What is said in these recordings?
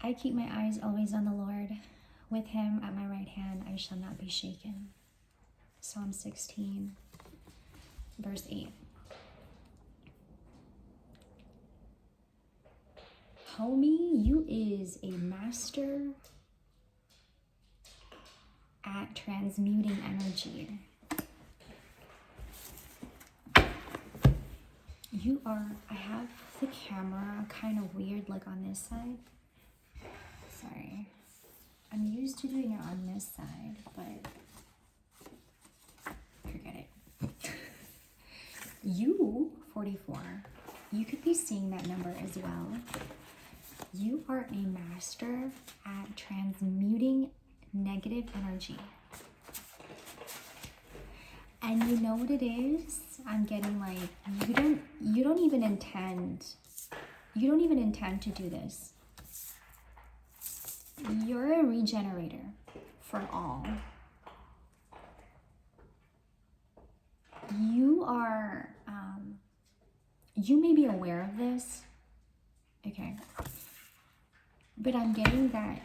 I keep my eyes always on the Lord. With him at my right hand, I shall not be shaken. Psalm 16, verse 8. Homie, you is a master at transmuting energy. You are, I have the camera kind of weird, like on this side. Sorry. I'm used to doing it on this side, but forget it. You, 44, you could be seeing that number as well. You are a master at transmuting negative energy. And you know what it is? I'm getting like, you don't even intend to do this. You're a regenerator for all. You are, you may be aware of this, okay? But I'm getting that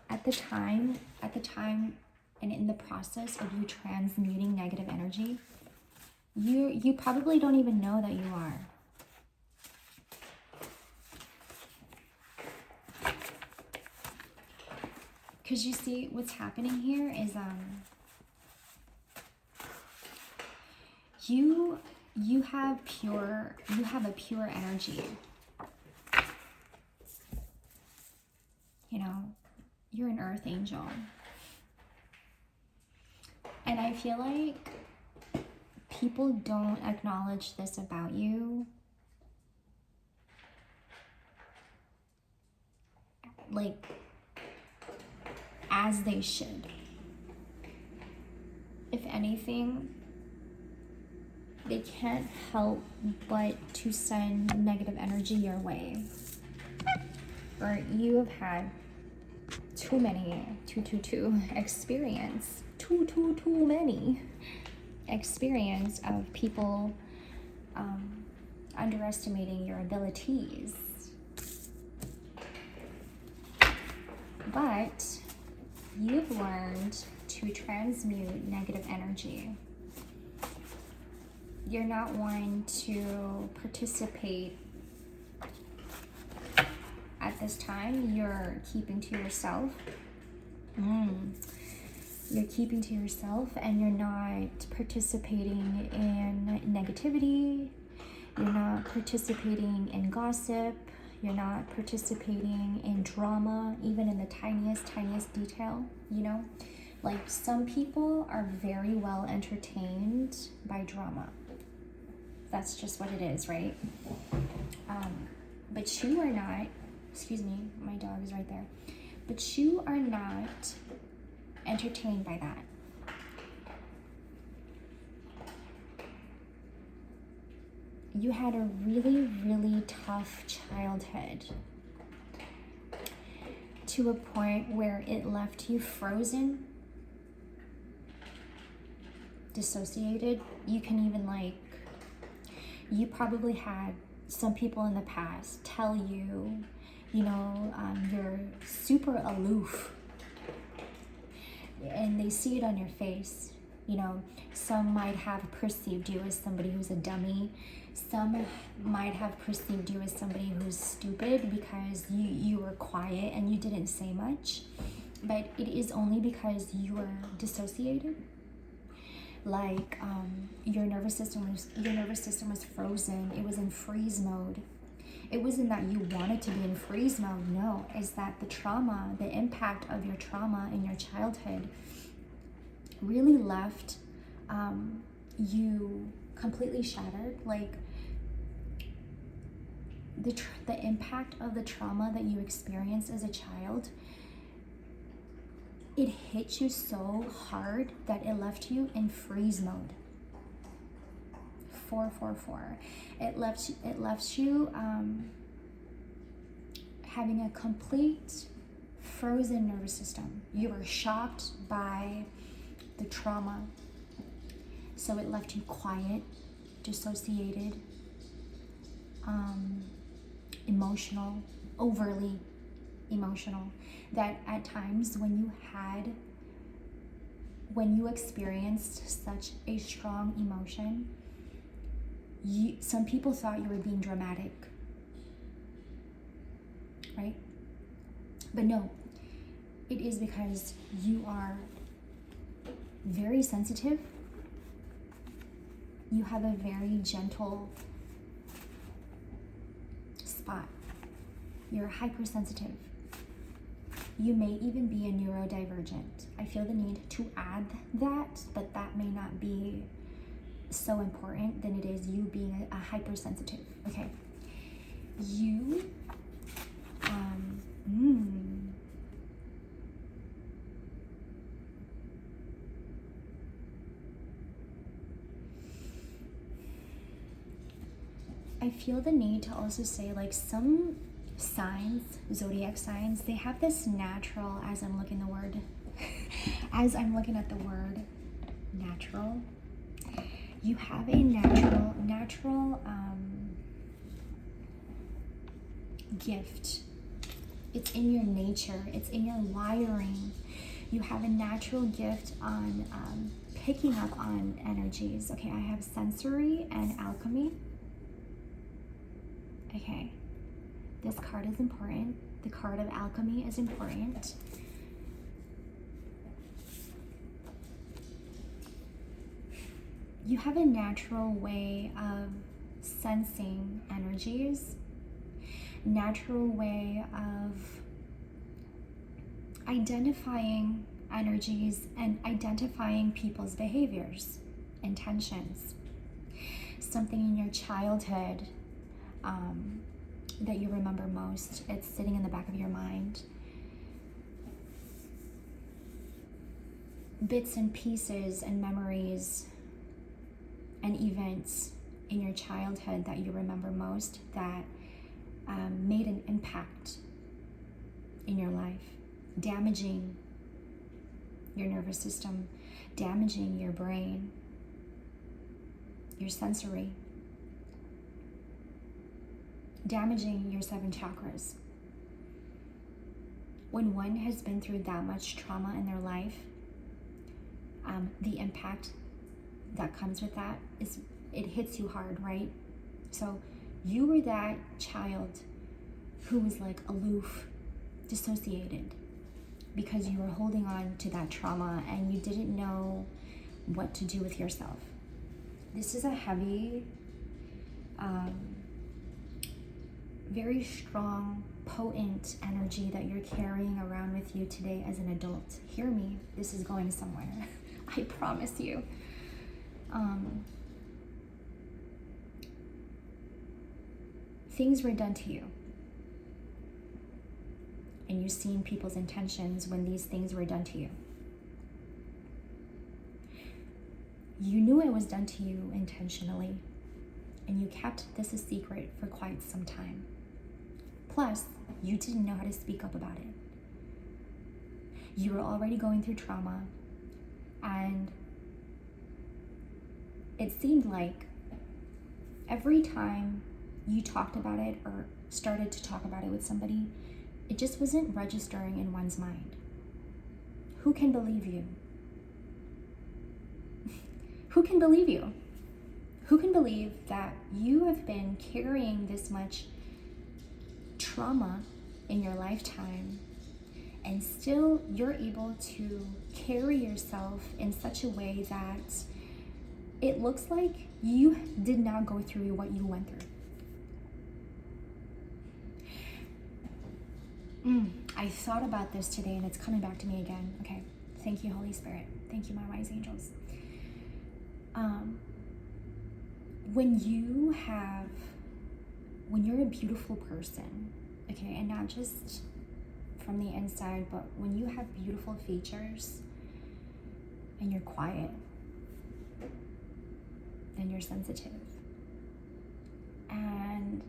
at the time, and in the process of you transmuting negative energy, you probably don't even know that you are. Because you see, what's happening here is you have a pure energy. You know, you're an earth angel. And I feel like people don't acknowledge this about you. Like, as they should. If anything, they can't help but to send negative energy your way. Or you have had too many experience of people underestimating your abilities. But you've learned to transmute negative energy. You're not one to participate at this time. You're keeping to yourself. You're keeping to yourself, and you're not participating in negativity. You're not participating in gossip. You're not participating in drama, even in the tiniest detail, you know? Like, some people are very well entertained by drama. That's just what it is, right? But you are not, excuse me, my dog is right there. But you are not entertained by that. You had a really tough childhood to a point where it left you frozen, dissociated. You can even you probably had some people in the past tell you, you're super aloof, and they see it on your face. Some might have perceived you as somebody who's a dummy. Some might have perceived you as somebody who's stupid because you were quiet and you didn't say much. But it is only because you were dissociated. Your nervous system was frozen. It was in freeze mode. It wasn't that you wanted to be in freeze mode. No, it's that the trauma, the impact of your trauma in your childhood really left you completely shattered. Like, the impact of the trauma that you experienced as a child, it hit you so hard that it left you in freeze mode. 444. It left you having a complete frozen nervous system. You were shocked by the trauma, so it left you quiet, dissociated, emotional, overly emotional, that at times when you experienced such a strong emotion, some people thought you were being dramatic, right? But no, it is because you are very sensitive. You have a very gentle spot. You're hypersensitive. You may even be a neurodivergent. I feel the need to add that, but that may not be so important than it is you being a hypersensitive. Okay. You, I feel the need to also say, like, some signs, zodiac signs, they have this natural, as I'm looking at the word natural, you have a natural gift. It's in your nature, it's in your wiring. You have a natural gift on picking up on energies. Okay, I have sensory and alchemy. Okay, this card is important. The card of alchemy is important. You have a natural way of sensing energies, natural way of identifying energies and identifying people's behaviors, intentions. Something in your childhood that you remember most. It's sitting in the back of your mind. Bits and pieces and memories and events in your childhood that you remember most that made an impact in your life, damaging your nervous system, damaging your brain, your sensory, damaging your 7 chakras. When one has been through that much trauma in their life, the impact that comes with that is, it hits you hard, right? So you were that child who was like aloof, dissociated, because you were holding on to that trauma and you didn't know what to do with yourself. This is a heavy, very strong, potent energy that you're carrying around with you today as an adult. Hear me, this is going somewhere. I promise you. Things were done to you, and you've seen people's intentions when these things were done to you. You knew it was done to you intentionally, and you kept this a secret for quite some time. Plus, you didn't know how to speak up about it. You were already going through trauma, and it seemed like every time you talked about it or started to talk about it with somebody, it just wasn't registering in one's mind. Who can believe you? Who can believe you? Who can believe that you have been carrying this much trauma in your lifetime and still you're able to carry yourself in such a way that it looks like you did not go through what you went through? I thought about this today and it's coming back to me again. Okay, thank you, Holy Spirit. Thank you, my wise angels. When you're a beautiful person, okay, and not just from the inside, but when you have beautiful features and you're quiet, then you're sensitive. And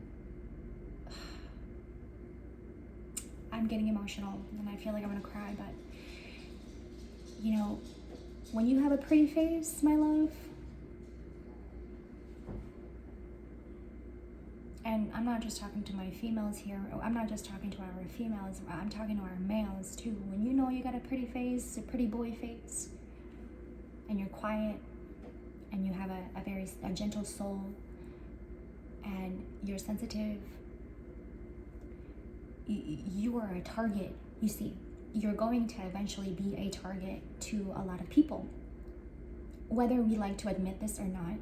I'm getting emotional and I feel like I'm gonna cry, but you know, when you have a pretty face, my love, And I'm not just talking to my females here. I'm not just talking to our females. I'm talking to our males too. When you know you got a pretty face, a pretty boy face, and you're quiet, and you have a gentle soul, and you're sensitive, you are a target. You see, you're going to eventually be a target to a lot of people, whether we like to admit this or not.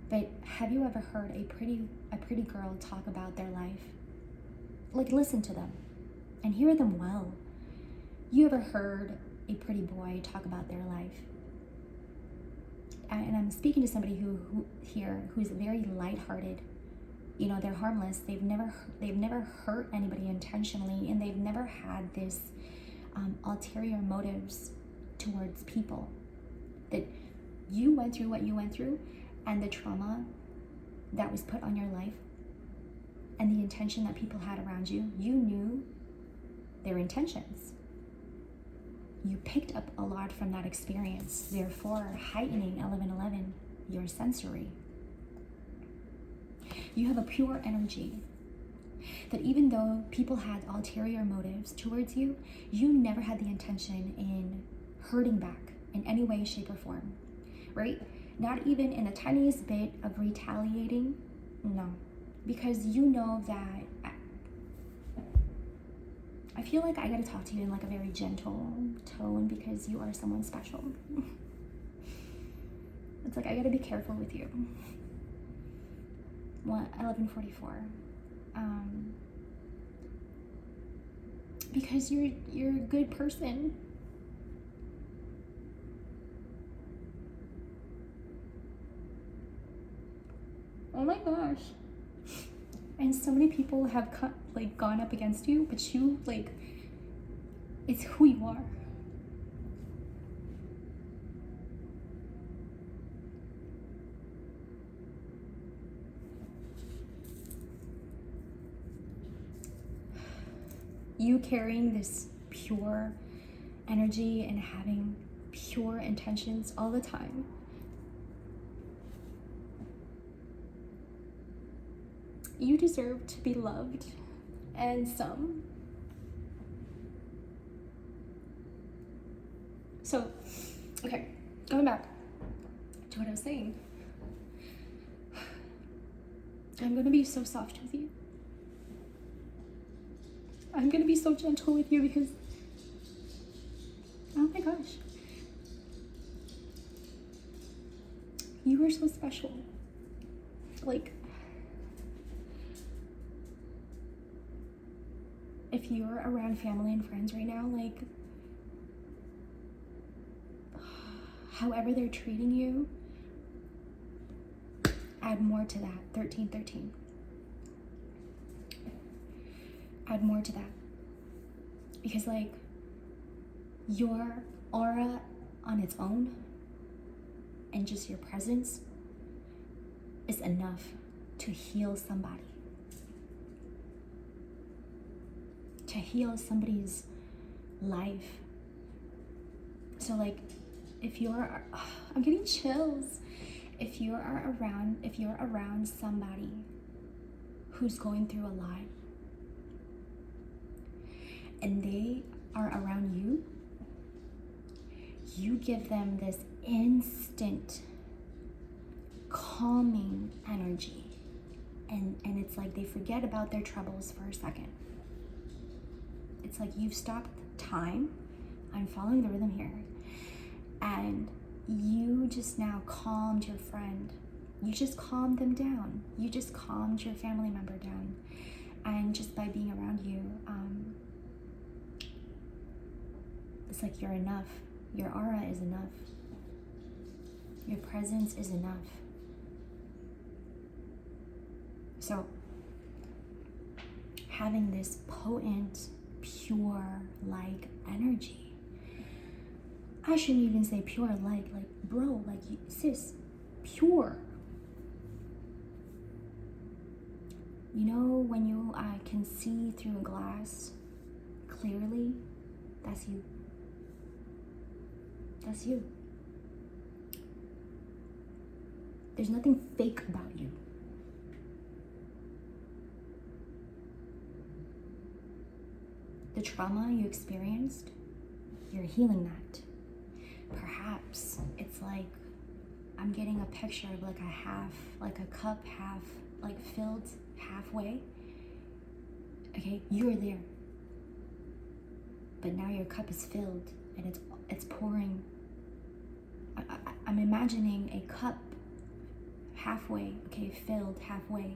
But have you ever heard a pretty girl talk about their life? Like, listen to them and hear them well. You ever heard a pretty boy talk about their life? And I'm speaking to somebody who's very lighthearted. You know, they're harmless. They've never hurt anybody intentionally, and they've never had this ulterior motives towards people. That you went through what you went through, and the trauma that was put on your life, and the intention that people had around you, you knew their intentions. You picked up a lot from that experience, therefore heightening 1111, your sensory. You have a pure energy that even though people had ulterior motives towards you, you never had the intention in hurting back in any way, shape, or form, right? Not even in the tiniest bit of retaliating, no. Because you know that, I feel like I gotta talk to you in like a very gentle tone because you are someone special. It's like I gotta be careful with you. 1144. Because you're a good person. Oh my gosh. And so many people have gone up against you, but you, it's who you are. You carrying this pure energy and having pure intentions all the time. You deserve to be loved, and some. So, okay, going back to what I was saying. I'm gonna be so soft with you. I'm gonna be so gentle with you because, oh my gosh, you are so special. If you're around family and friends right now, however they're treating you, add more to that. 1313. Add more to that. Because your aura on its own and just your presence is enough to heal somebody. To heal somebody's life. So if you're, I'm getting chills. If you're around somebody who's going through a lot and they are around you, you give them this instant calming energy, and it's like they forget about their troubles for a second. It's like you've stopped time. I'm following the rhythm here. And you just now calmed your friend. You just calmed them down. You just calmed your family member down. And just by being around you, it's like you're enough. Your aura is enough. Your presence is enough. So, having this potent, pure energy. I shouldn't even say pure bro, sis, pure. You know when you can see through a glass clearly? That's you. That's you. There's nothing fake about you. the trauma you experienced, you're healing that. Perhaps it's like, I'm getting a picture of like a half, like a cup half, like filled halfway. Okay, you're there. But now your cup is filled and it's pouring. I'm imagining a cup halfway, okay, filled halfway.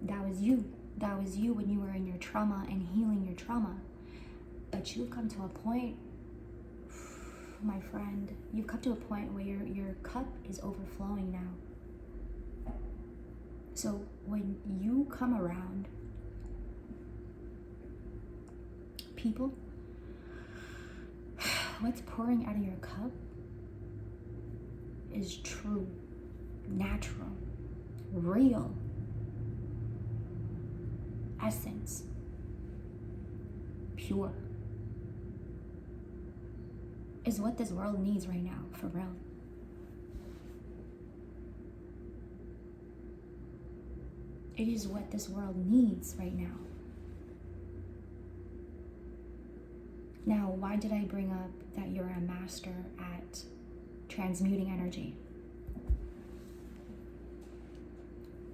That was you. That was you when you were in your trauma and healing your trauma. But you've come to a point, my friend, you've come to a point where your cup is overflowing now. So when you come around people, what's pouring out of your cup is true, natural, real essence, pure, is what this world needs right now, for real. It is what this world needs right now. Now, why did I bring up that you're a master at transmuting energy?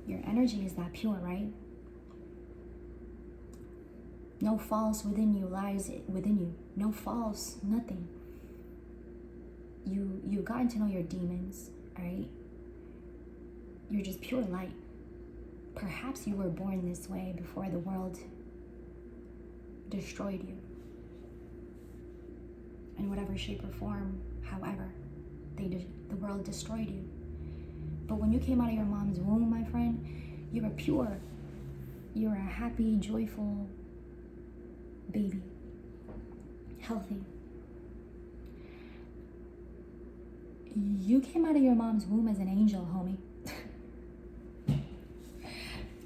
Your energy is that pure, right? No false within you lies within you. No false, nothing. You've gotten to know your demons, right? You're just pure light. Perhaps you were born this way before the world destroyed you. In whatever shape or form, however, the world destroyed you. But when you came out of your mom's womb, my friend, you were pure. You were a happy, joyful baby. Healthy. You came out of your mom's womb as an angel, homie.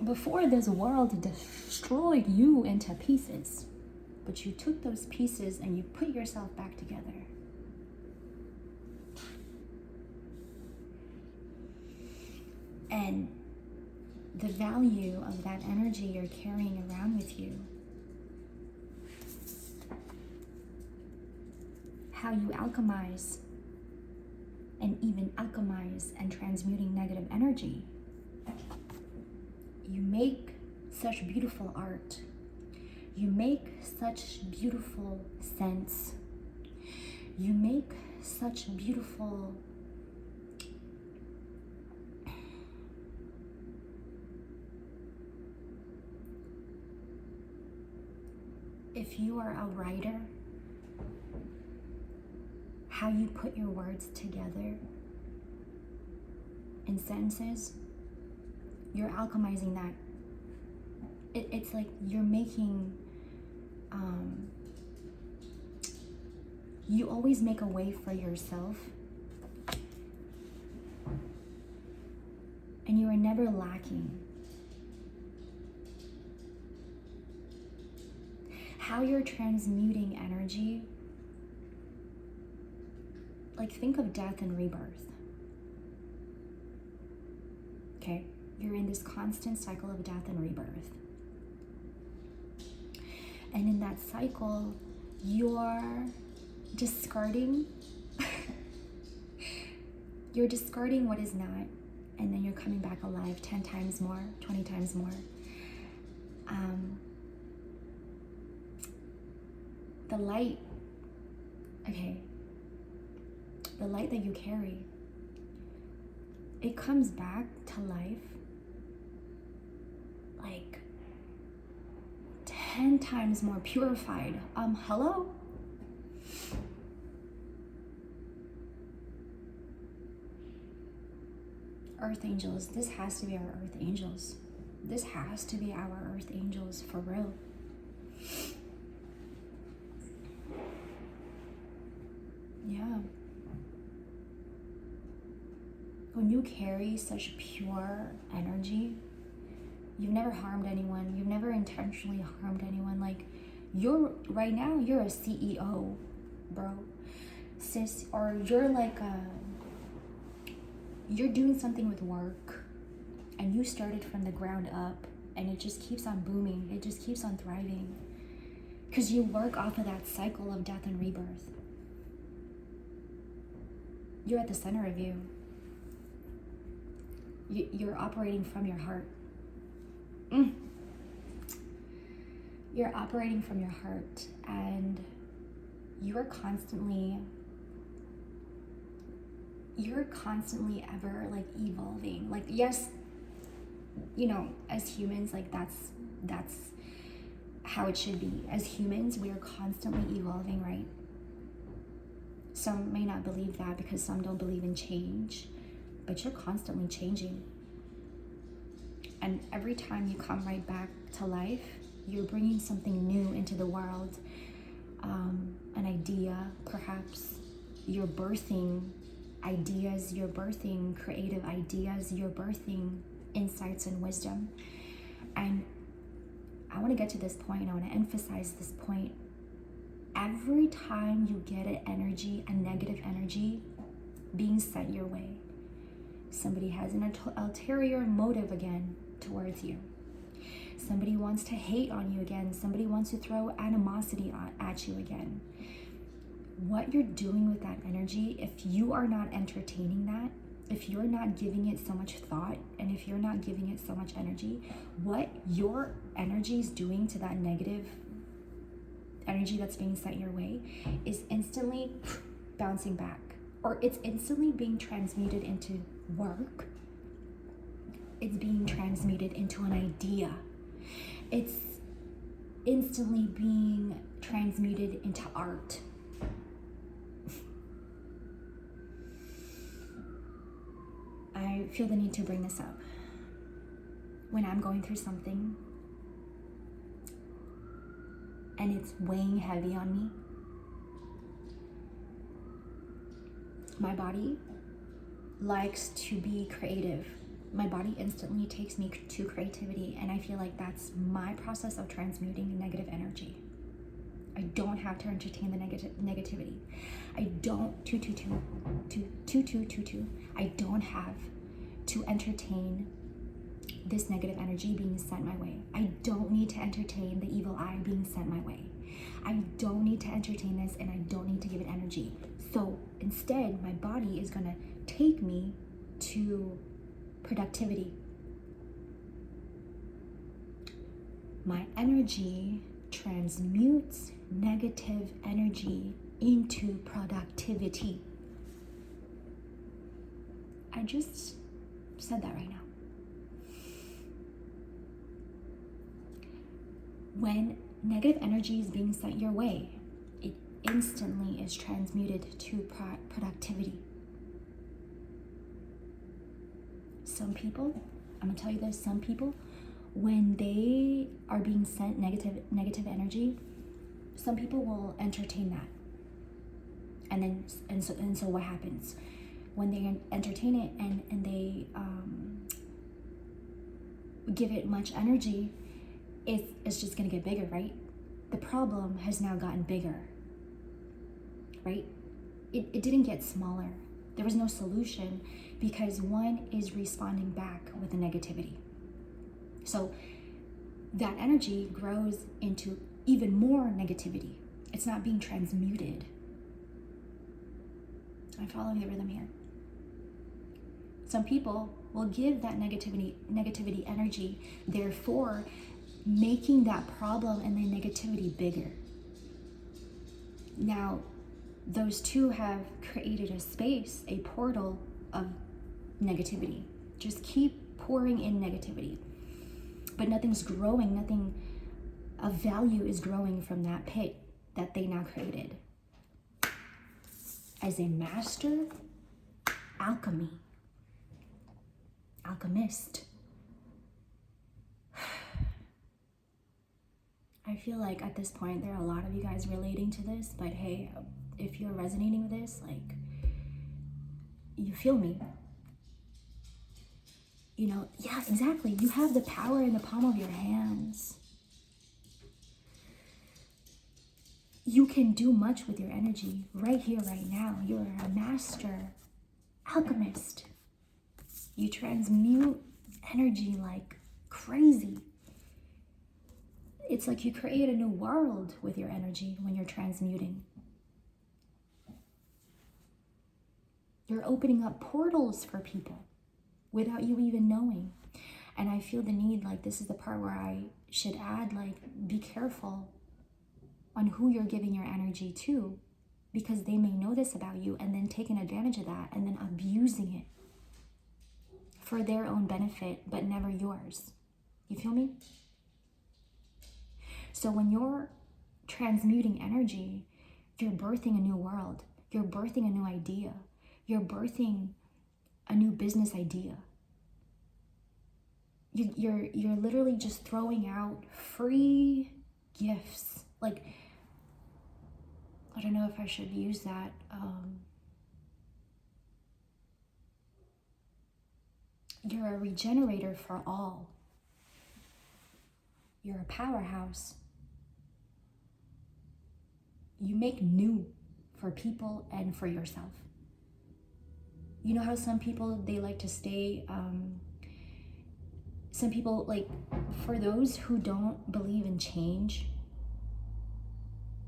Before this world destroyed you into pieces. But you took those pieces and you put yourself back together. And the value of that energy you're carrying around with you, how you alchemize and even alchemize and transmuting negative energy. You make such beautiful art. You make such beautiful scents. You make such beautiful if you are a writer, how you put your words together in sentences, you're alchemizing that. It's like you're making, you always make a way for yourself, and you are never lacking. How you're transmuting energy, like think of death and rebirth. Okay, you're in this constant cycle of death and rebirth. And in that cycle, you're discarding, you're discarding what is not, and then you're coming back alive 10 times more, 20 times more. The light, okay, the light that you carry, it comes back to life like 10 times more purified. Hello? Earth angels, this has to be our earth angels. This has to be our earth angels, for real. Yeah. When you carry such pure energy, you've never harmed anyone. You've never intentionally harmed anyone. Like, right now, you're a CEO, bro, sis, or you're like you're doing something with work and you started from the ground up and it just keeps on booming. It just keeps on thriving. Because you work off of that cycle of death and rebirth. You're at the center of you. You're operating from your heart. You're operating from your heart, and you're constantly ever like evolving. Like, yes, you know, as humans, like that's how it should be. As humans, we are constantly evolving, right? Some may not believe that because some don't believe in change, but you're constantly changing. And every time you come right back to life, you're bringing something new into the world. An idea, perhaps. You're birthing ideas, you're birthing creative ideas, you're birthing insights and wisdom. And I want to get to this point, I want to emphasize this point. Every time you get an energy, a negative energy being sent your way, somebody has an ulterior motive again towards you. Somebody wants to hate on you again. Somebody wants to throw animosity at you again. What you're doing with that energy, if you are not entertaining that, if you're not giving it so much thought, and if you're not giving it so much energy, what your energy is doing to that negative energy that's being sent your way is instantly bouncing back, or it's instantly being transmuted into work. It's being transmuted into an idea. It's instantly being transmuted into art. I feel the need to bring this up. When I'm going through something and it's weighing heavy on me, my body likes to be creative. My body instantly takes me to creativity, and I feel like that's my process of transmuting negative energy. I don't have to entertain the negativity. I don't I don't have to entertain this negative energy being sent my way. I don't need to entertain the evil eye being sent my way. I don't need to entertain this, and I don't need to give it energy. So instead, my body is gonna take me to productivity. My energy transmutes negative energy into productivity. I just said that right now. When negative energy is being sent your way, it instantly is transmuted to productivity. Some people, I'm gonna tell you this, some people, when they are being sent negative energy, some people will entertain that. And so what happens? When they entertain it and they give it much energy, it's just gonna get bigger, right? The problem has now gotten bigger, right? It didn't get smaller. There was no solution because one is responding back with the negativity. So that energy grows into even more negativity. It's not being transmuted. I'm following the rhythm here. Some people will give that negativity energy, therefore making that problem and the negativity bigger. Now, those two have created a space, a portal of negativity. Just keep pouring in negativity. But nothing's growing, nothing of value is growing from that pit that they now created. As a master alchemist, I feel like at this point there are a lot of you guys relating to this, but hey, if you're resonating with this, like, you feel me. You know, yeah, exactly. You have the power in the palm of your hands. You can do much with your energy right here, right now. You're a master alchemist. You transmute energy like crazy. it's like you create a new world with your energy when you're transmuting. You're opening up portals for people without you even knowing. And I feel the need, like, this is the part where I should add, like, be careful on who you're giving your energy to, because they may know this about you and then taking advantage of that and then abusing it for their own benefit, but never yours. You feel me? So when you're transmuting energy, you're birthing a new world. You're birthing a new idea. You're birthing a new business idea. You're literally just throwing out free gifts. Like, I don't know if I should use that. You're a regenerator for all. You're a powerhouse. You make new for people and for yourself. You know how some people, they like to stay, some people, like, for those who don't believe in change,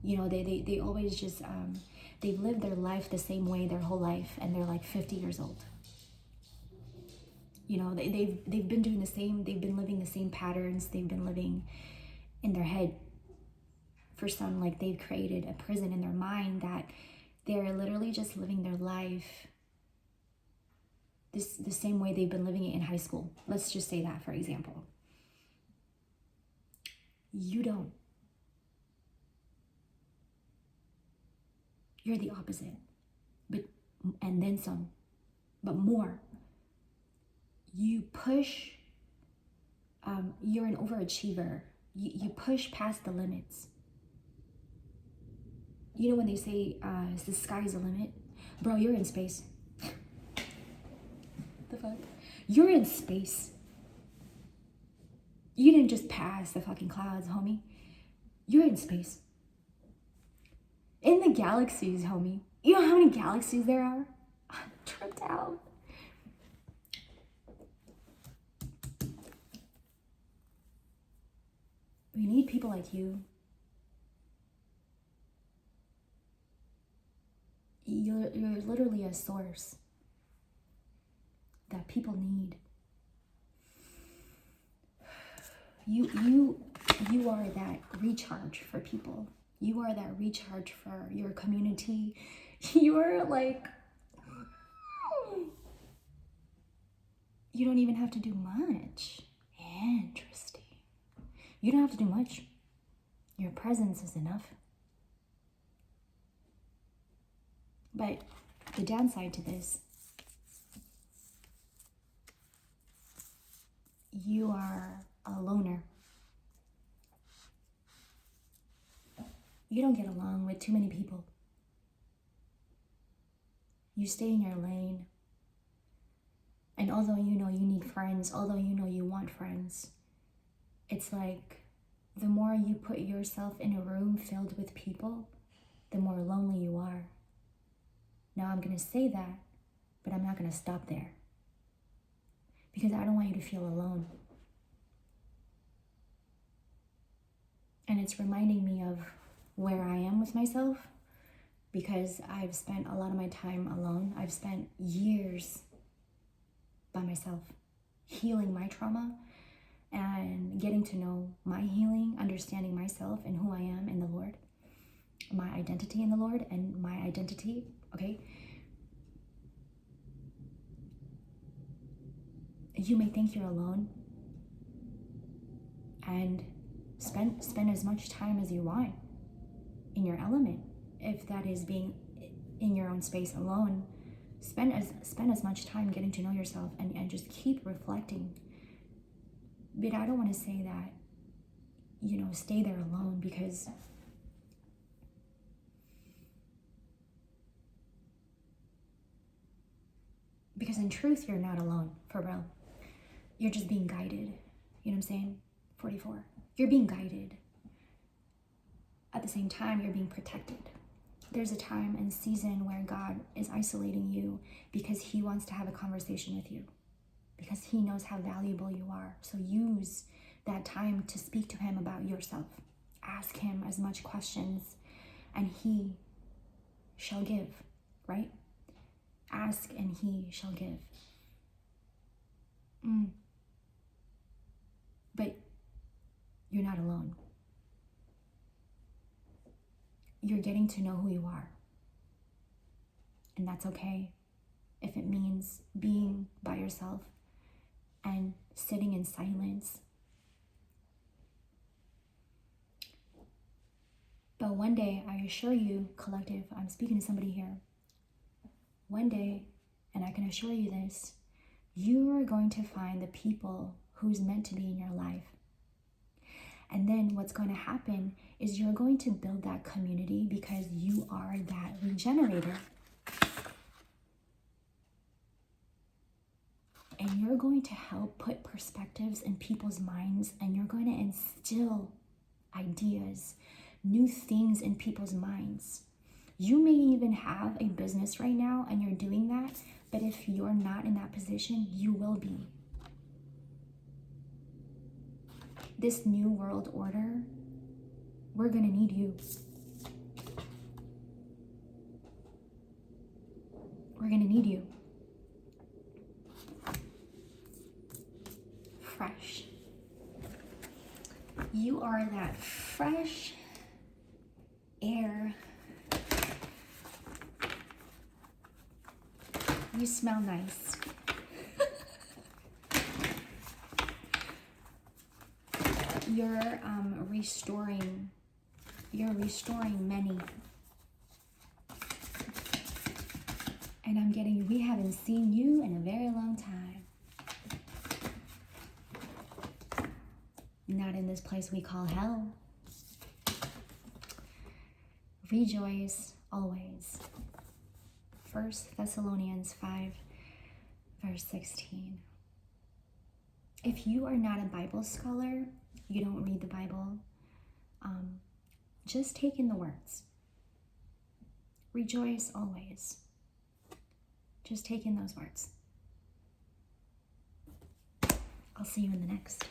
you know, they always just, they've lived their life the same way their whole life, and they're like 50 years old. You know, they've been doing the same, they've been living the same patterns, they've been living in their head. For some, like, they've created a prison in their mind that they're literally just living their life the same way they've been living it in high school. Let's just say that, for example. You don't. You're the opposite, and then some, but more. You push, you're an overachiever. You push past the limits. You know when they say the sky's the limit? Bro, you're in space. The fuck? You're in space. You didn't just pass the fucking clouds, homie. You're in space. In the galaxies, homie. You know how many galaxies there are? I'm tripped out. We need people like you. You're literally a source that people need. You are that recharge for people. You are that recharge for your community. You're like, you don't even have to do much. Interesting. You don't have to do much. Your presence is enough. But the downside to this, you are a loner. You don't get along with too many people. You stay in your lane. And although you know you need friends, although you know you want friends, it's like the more you put yourself in a room filled with people, the more lonely you are. Now I'm going to say that, but I'm not going to stop there. Because I don't want you to feel alone. And it's reminding me of where I am with myself, because I've spent a lot of my time alone. I've spent years by myself, healing my trauma and getting to know my healing, understanding myself and who I am in the Lord, my identity in the Lord and my identity, okay? You may think you're alone, and spend as much time as you want in your element. If that is being in your own space alone, spend as much time getting to know yourself and just keep reflecting. But I don't want to say that, you know, stay there alone, because in truth, you're not alone, for real. You're just being guided. You know what I'm saying? 44. You're being guided. At the same time, you're being protected. There's a time and season where God is isolating you because he wants to have a conversation with you, because he knows how valuable you are. So use that time to speak to him about yourself. Ask him as much questions, and he shall give, right? Ask and he shall give. But you're not alone. You're getting to know who you are. And that's okay if it means being by yourself and sitting in silence. But one day, I assure you, collective, I'm speaking to somebody here. One day, and I can assure you this, you are going to find the people who's meant to be in your life. And then what's going to happen is you're going to build that community because you are that regenerator. And you're going to help put perspectives in people's minds, and you're going to instill ideas, new things in people's minds. You may even have a business right now and you're doing that, but if you're not in that position, you will be. This new world order, we're going to need you. We're going to need you. Fresh. You are that fresh air. You smell nice. You're restoring many. And I'm getting, we haven't seen you in a very long time. Not in this place we call hell. Rejoice always. 1 Thessalonians 5, verse 16. If you are not a Bible scholar, you don't read the Bible, just take in the words. Rejoice always. Just take in those words. I'll see you in the next.